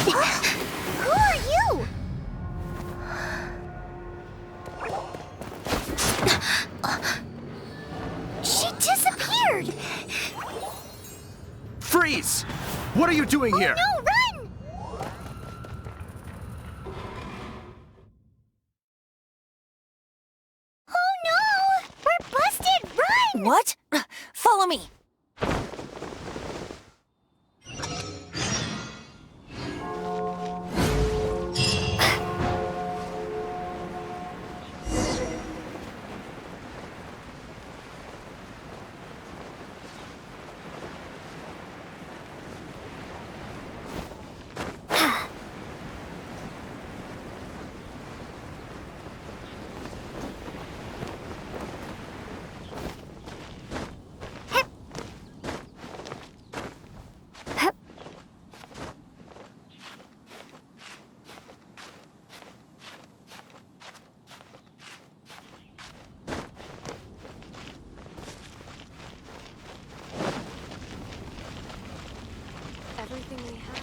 Who are you? She disappeared! Freeze! What are you doing here? Oh no, run! Oh no! We're busted! Run! What? Follow me. Everything we have.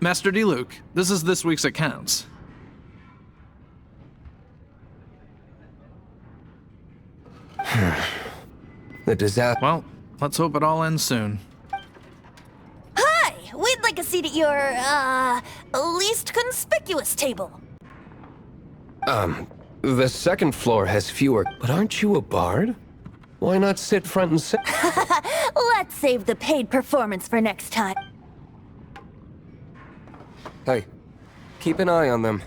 Master D. Luke, this is this week's accounts. The disaster. Well, let's hope it all ends soon. Hi! We'd like a seat at your, least conspicuous table. The second floor has fewer. But aren't you a bard? Why not sit front and center? Let's save the paid performance for next time. Hey, keep an eye on them.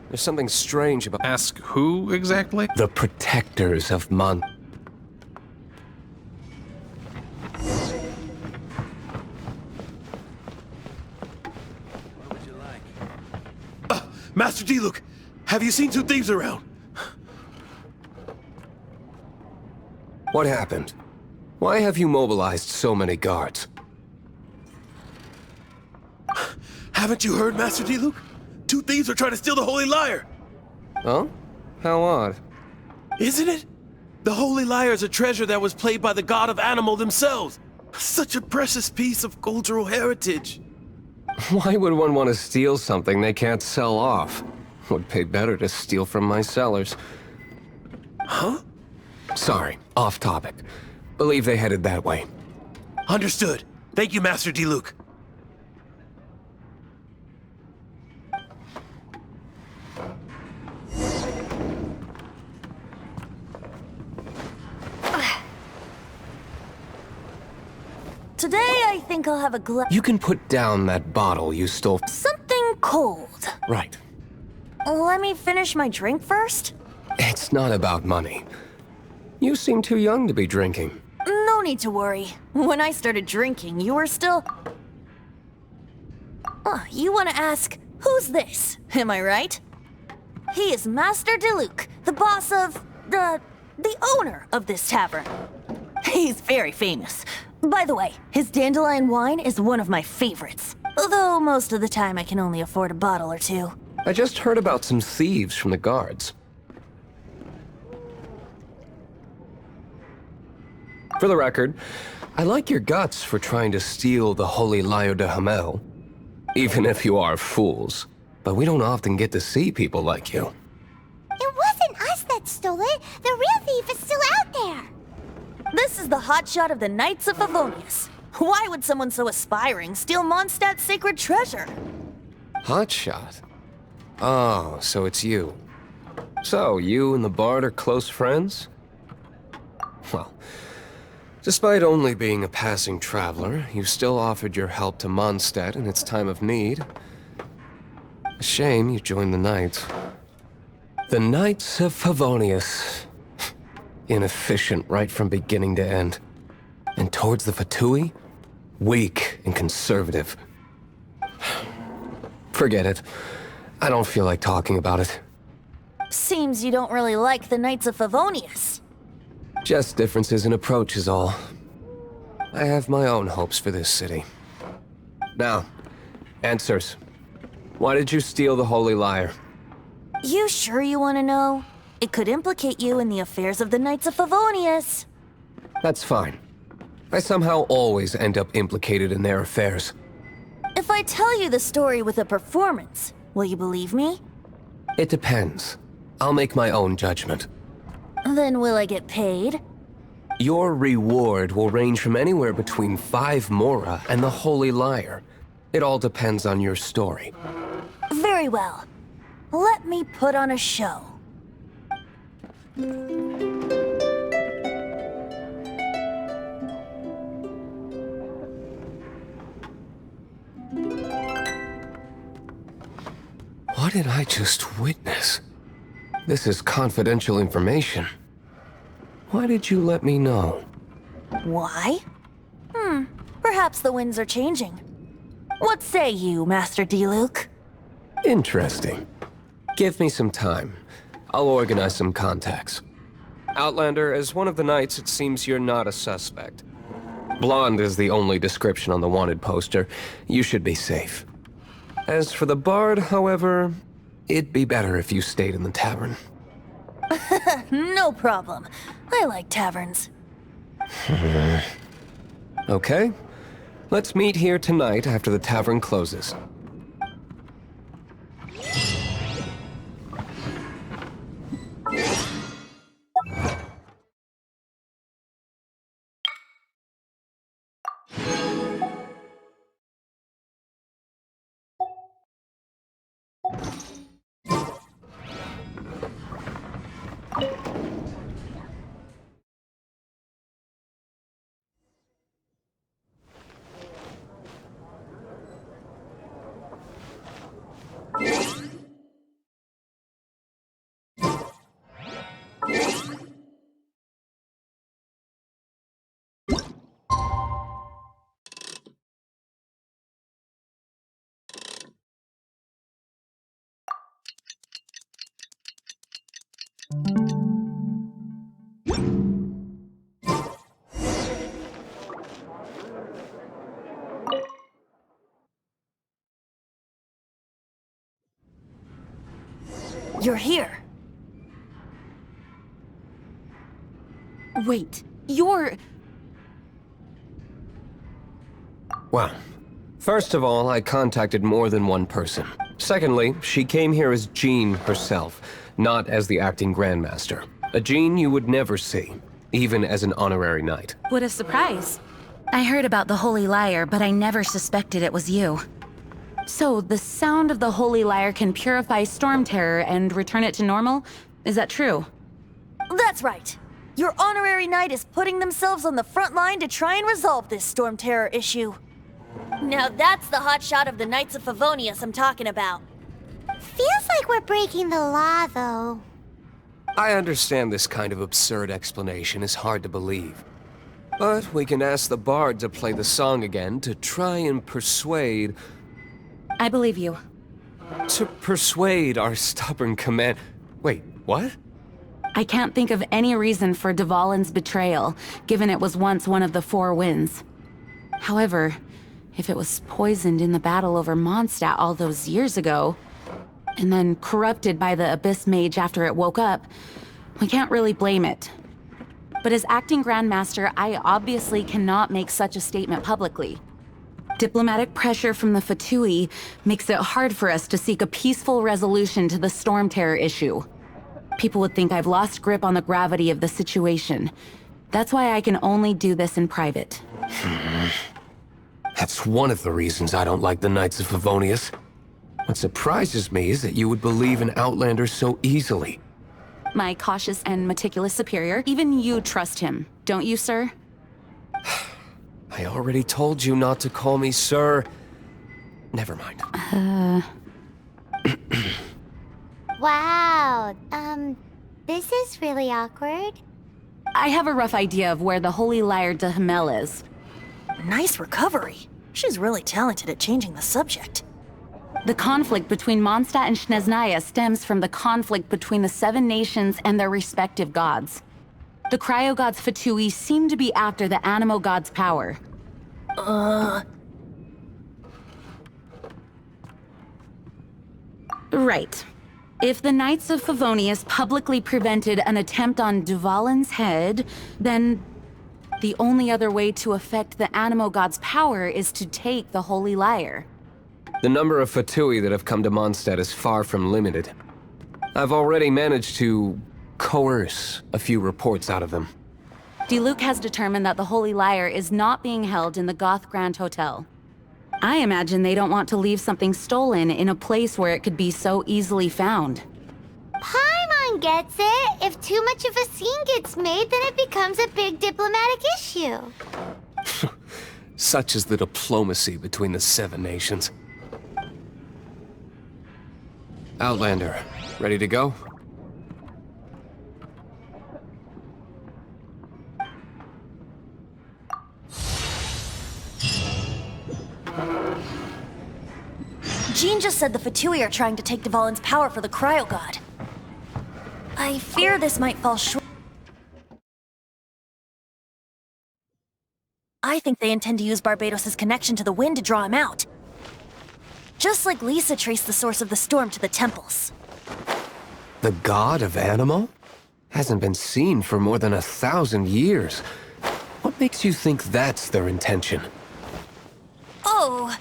There's something strange about Ask who exactly? the protectors of Mon. Master D. Luke, have you seen two thieves around? What happened? Why have you mobilized so many guards? Haven't you heard, Master D. Luke? Two thieves are trying to steal the Holy Lyre. Oh? How odd. Isn't it? The Holy Lyre is a treasure that was played by the god of animal themselves. Such a precious piece of cultural heritage. Why would one want to steal something they can't sell off? Would pay better to steal from my cellars. Huh? Sorry, off topic. Believe they headed that way. Understood. Thank you, Master D. Luke. Today, I think I'll have a glass. You can put down that bottle you stole. Something cold. Right. Let me finish my drink first. It's not about money. You seem too young to be drinking. No need to worry. When I started drinking, you were still... Oh, you want to ask, who's this? Am I right? He is Master D. Luke, the boss of... the owner of this tavern. He's very famous. By the way, his dandelion wine is one of my favorites. Although most of the time I can only afford a bottle or two. I just heard about some thieves from the guards. For the record, I like your guts for trying to steal the Holy Lyre de Hamel. Even if you are fools. But we don't often get to see people like you. It wasn't us that stole it. The real thief is still out there. This is the hotshot of the Knights of Favonius. Why would someone so aspiring steal Mondstadt's sacred treasure? Hotshot? Oh, so it's you. So, you and the Bard are close friends? Well, despite only being a passing traveler, you still offered your help to Mondstadt in its time of need. A shame you joined the Knights. The Knights of Favonius. Inefficient right from beginning to end. And towards the Fatui, weak and conservative. Forget it. I don't feel like talking about it. Seems you don't really like the Knights of Favonius. Just differences in approach is all. I have my own hopes for this city. Now, answers. Why did you steal the Holy Lyre? You sure you want to know? It could implicate you in the affairs of the Knights of Favonius. That's fine. I somehow always end up implicated in their affairs. If I tell you the story with a performance, will you believe me? It depends. I'll make my own judgment. Then will I get paid? Your reward will range from anywhere between 5 Mora and the Holy Lyre. It all depends on your story. Very well. Let me put on a show. What did I just witness? This is confidential information. Why did you let me know? Why? Perhaps the winds are changing. What say you, Master Diluc? Interesting. Give me some time. I'll organize some contacts. Outlander, as one of the Knights, it seems you're not a suspect. Blonde is the only description on the wanted poster. You should be safe. As for the Bard, however, it'd be better if you stayed in the tavern. No problem. I like taverns. Okay. Let's meet here tonight after the tavern closes. You're here. Wait, you're... Well, first of all, I contacted more than one person. Secondly, she came here as Jean herself, not as the acting Grandmaster. A Jean you would never see, even as an honorary knight. What a surprise. I heard about the Holy Lyre, but I never suspected it was you. So, the sound of the Holy Lyre can purify Storm Terror and return it to normal? Is that true? That's right. Your honorary knight is putting themselves on the front line to try and resolve this Storm Terror issue. Now that's the hotshot of the Knights of Favonius I'm talking about. Feels like we're breaking the law, though. I understand this kind of absurd explanation is hard to believe. But we can ask the Bard to play the song again to try and persuade... I believe you. To persuade our stubborn command... Wait, what? I can't think of any reason for Dvalin's betrayal, given it was once one of the Four Winds. However, if it was poisoned in the battle over Mondstadt all those years ago, and then corrupted by the Abyss Mage after it woke up, we can't really blame it. But as acting Grandmaster, I obviously cannot make such a statement publicly. Diplomatic pressure from the Fatui makes it hard for us to seek a peaceful resolution to the Storm Terror issue. People would think I've lost grip on the gravity of the situation. That's why I can only do this in private. That's one of the reasons I don't like the Knights of Favonius. What surprises me is that you would believe in Outlanders so easily. My cautious and meticulous superior, even you trust him, don't you, sir? I already told you not to call me sir. Never mind. Wow, this is really awkward. I have a rough idea of where the Holy Lyre de Himmel is. Nice recovery. She's really talented at changing the subject. The conflict between Mondstadt and Snezhnaya stems from the conflict between the Seven Nations and their respective gods. The cryo-gods Fatui seem to be after the Animo god's power. Right. If the Knights of Favonius publicly prevented an attempt on Dvalin's head, then the only other way to affect the Animo god's power is to take the Holy Lyre. The number of Fatui that have come to Mondstadt is far from limited. I've already managed to coerce a few reports out of them. Diluc has determined that the Holy Lyre is not being held in the Goth Grand Hotel. I imagine they don't want to leave something stolen in a place where it could be so easily found. Paimon gets it. If too much of a scene gets made, then it becomes a big diplomatic issue. Such is the diplomacy between the Seven Nations. Outlander, ready to go? Jean just said the Fatui are trying to take Dvalin's power for the Cryo God. I fear this might fall short. I think they intend to use Barbados' connection to the wind to draw him out. Just like Lisa traced the source of the storm to the temples. The god of Animo? Hasn't been seen for more than 1,000 years. What makes you think that's their intention? Oh,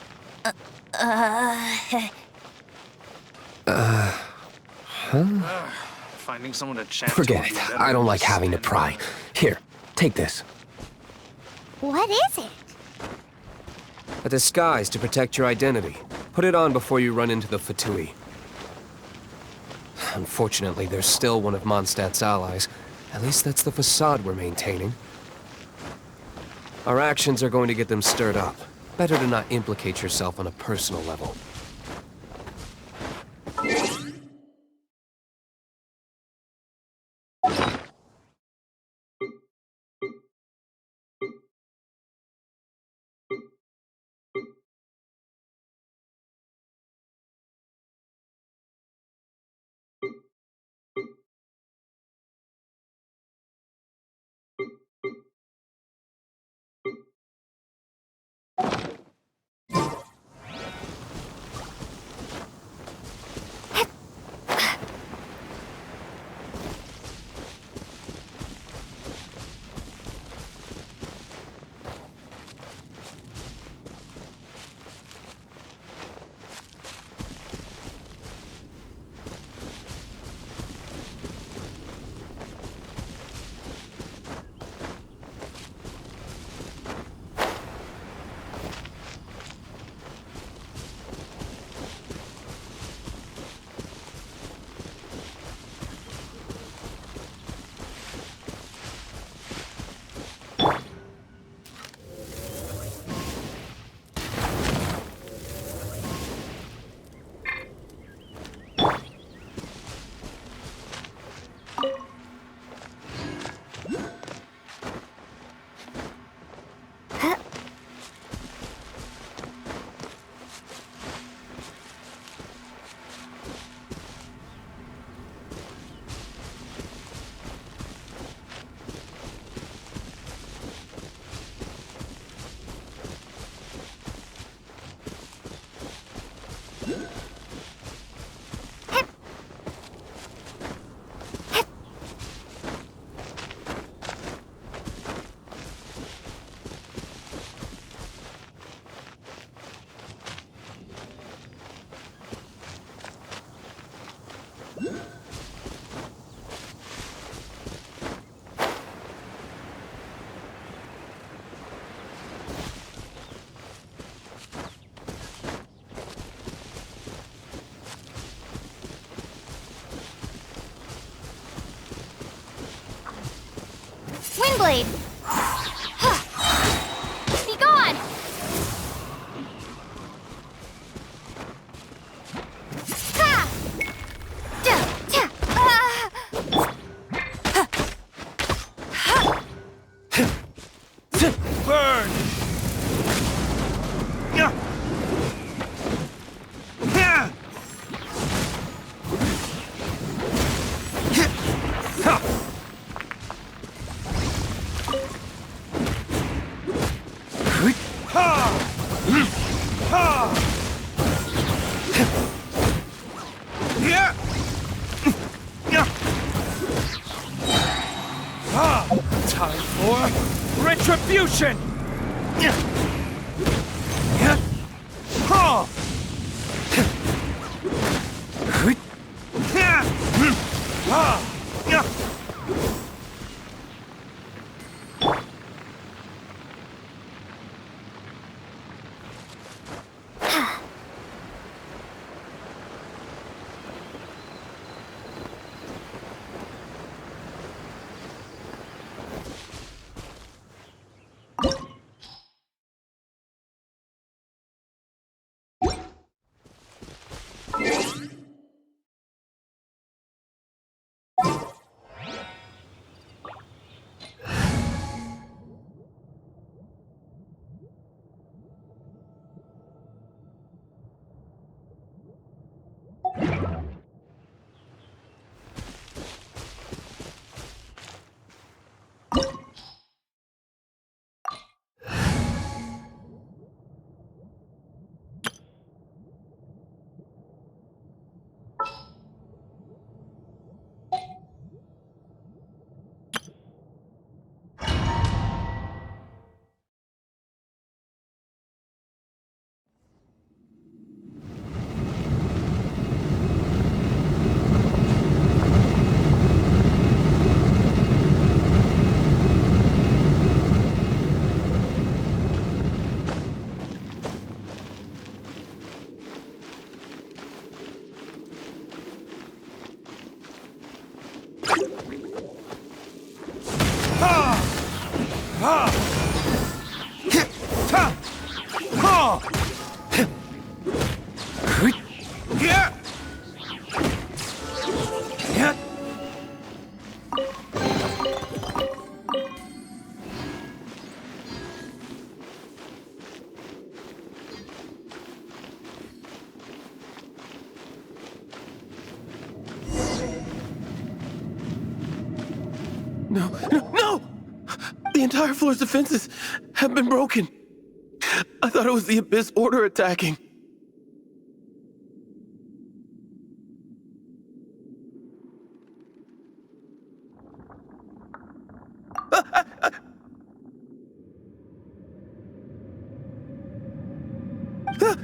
Finding someone to chant. Forget it. I don't like having to pry. Here, take this. What is it? A disguise to protect your identity. Put it on before you run into the Fatui. Unfortunately, they're still one of Mondstadt's allies. At least that's the facade we're maintaining. Our actions are going to get them stirred up. Better to not implicate yourself on a personal level. lightning blade! Be gone! Ha! Da, da, Burn! Yeah. Yeah. Ha. Ha. Yeah. Yeah. Time for retribution! Yeah. Yeah. Ha. Yeah. Ha. Yeah. No, no, no! The entire floor's defenses have been broken. I thought it was the Abyss Order attacking.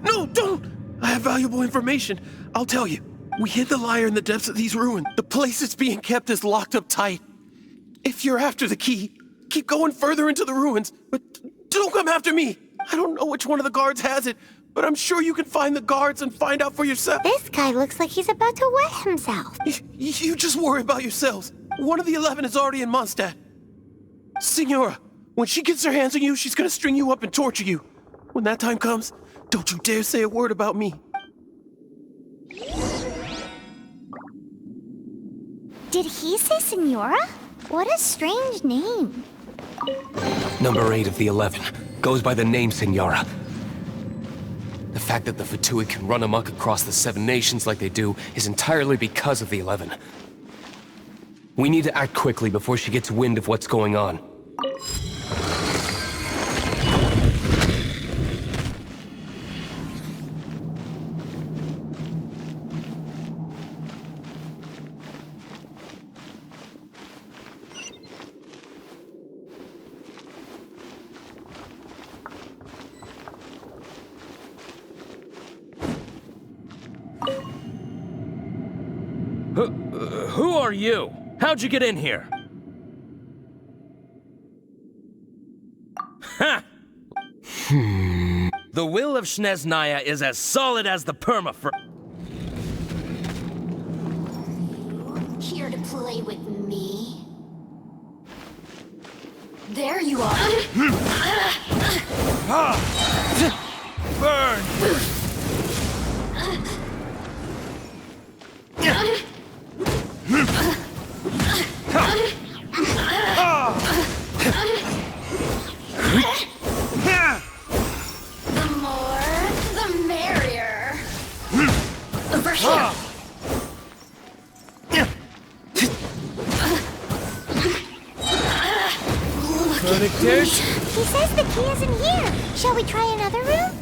No, don't! I have valuable information. I'll tell you. We hid the lyre in the depths of these ruins. The place it's being kept is locked up tight. If you're after the key, keep going further into the ruins, but don't come after me. I don't know which one of the guards has it, but I'm sure you can find the guards and find out for yourself. This guy looks like he's about to wet himself. You just worry about yourselves. One of the 11 is already in Mondstadt. Signora, when she gets her hands on you, she's gonna string you up and torture you. When that time comes, don't you dare say a word about me. Did he say Senora? What a strange name. Number 8 of the 11 goes by the name Senora. The fact that the Fatui can run amok across the 7 nations like they do is entirely because of the 11. We need to act quickly before she gets wind of what's going on. Who are you? How'd you get in here? Ha! The will of Snezhnaya is as solid as the permafrost. Here to play with me? There you are. Burn! The more, the merrier. Over here. Connected? He says the key isn't here. Shall we try another room?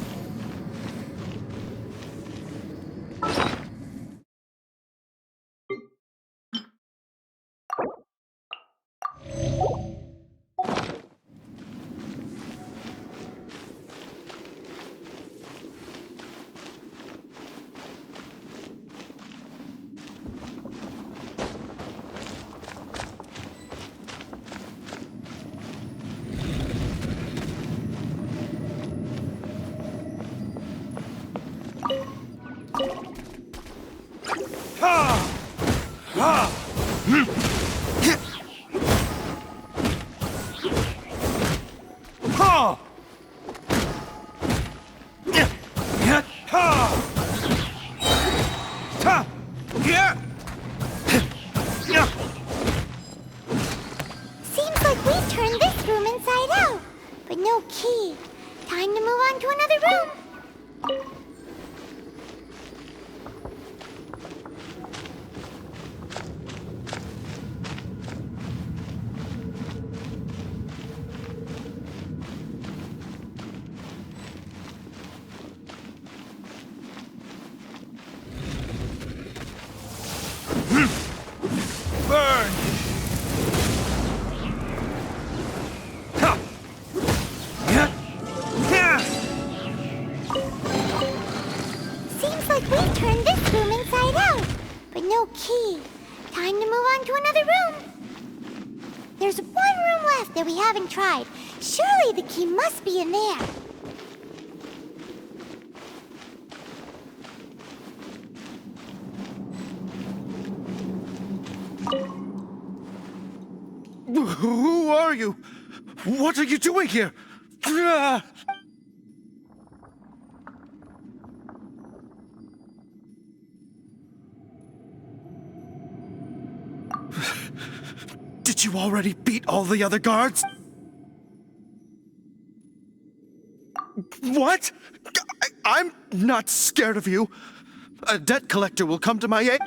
Seems like we turned this room inside out, but no key. Time to move on to another room. Burn! Seems like we turned this room inside out, but no key. Time to move on to another room. There's one room left that we haven't tried. Surely the key must be in there. Who are you? What are you doing here? Did you already beat all the other guards? What? I'm not scared of you. A debt collector will come to my aid.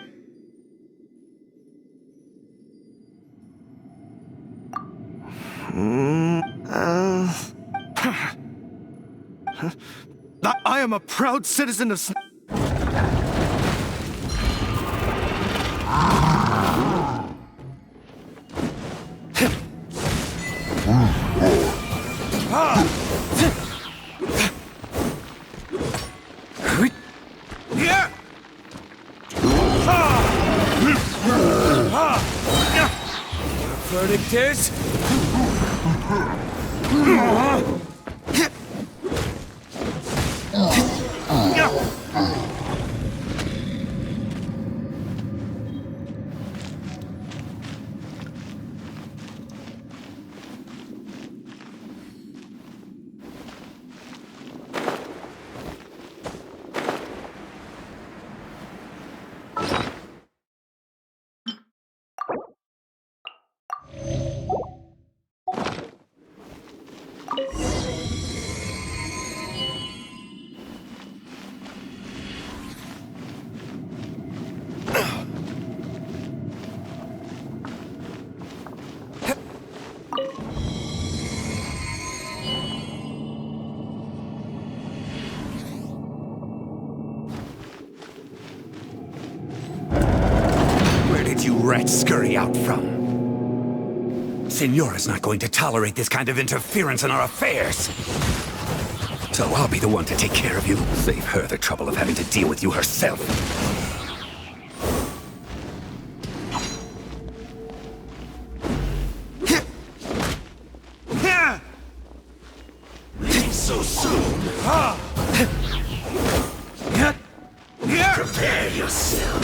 I am a proud citizen of... Verdict is... Where did you rats scurry out from? Senora's not going to tolerate this kind of interference in our affairs. So I'll be the one to take care of you. Save her the trouble of having to deal with you herself. So soon. Prepare yourself.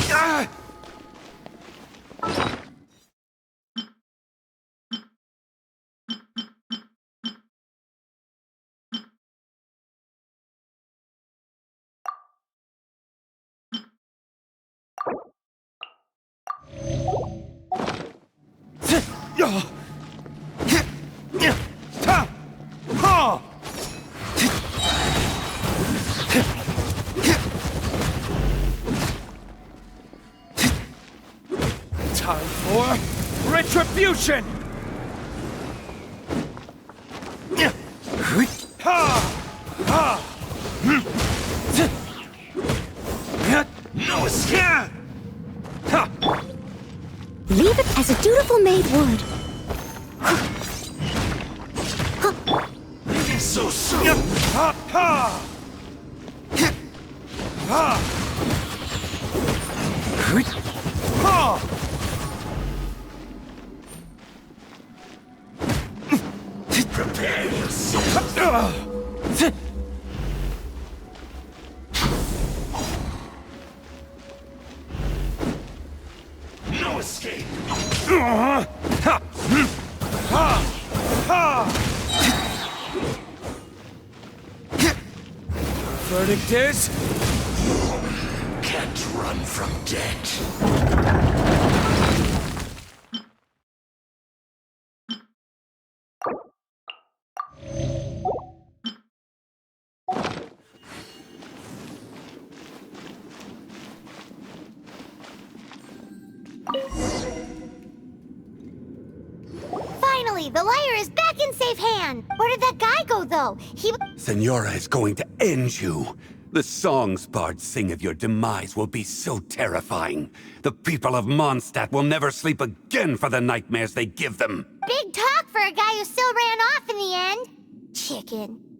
Time for retribution! No escape! Leave it as a dutiful maid would. So soon! Prepare yourself! No escape! Verdict is... can't run from death. Finally, the liar is back in safe hand. Where did that guy go, though? Senora is going to end you. The songs bards sing of your demise will be so terrifying. The people of Mondstadt will never sleep again for the nightmares they give them. Big talk for a guy who still ran off in the end. Chicken.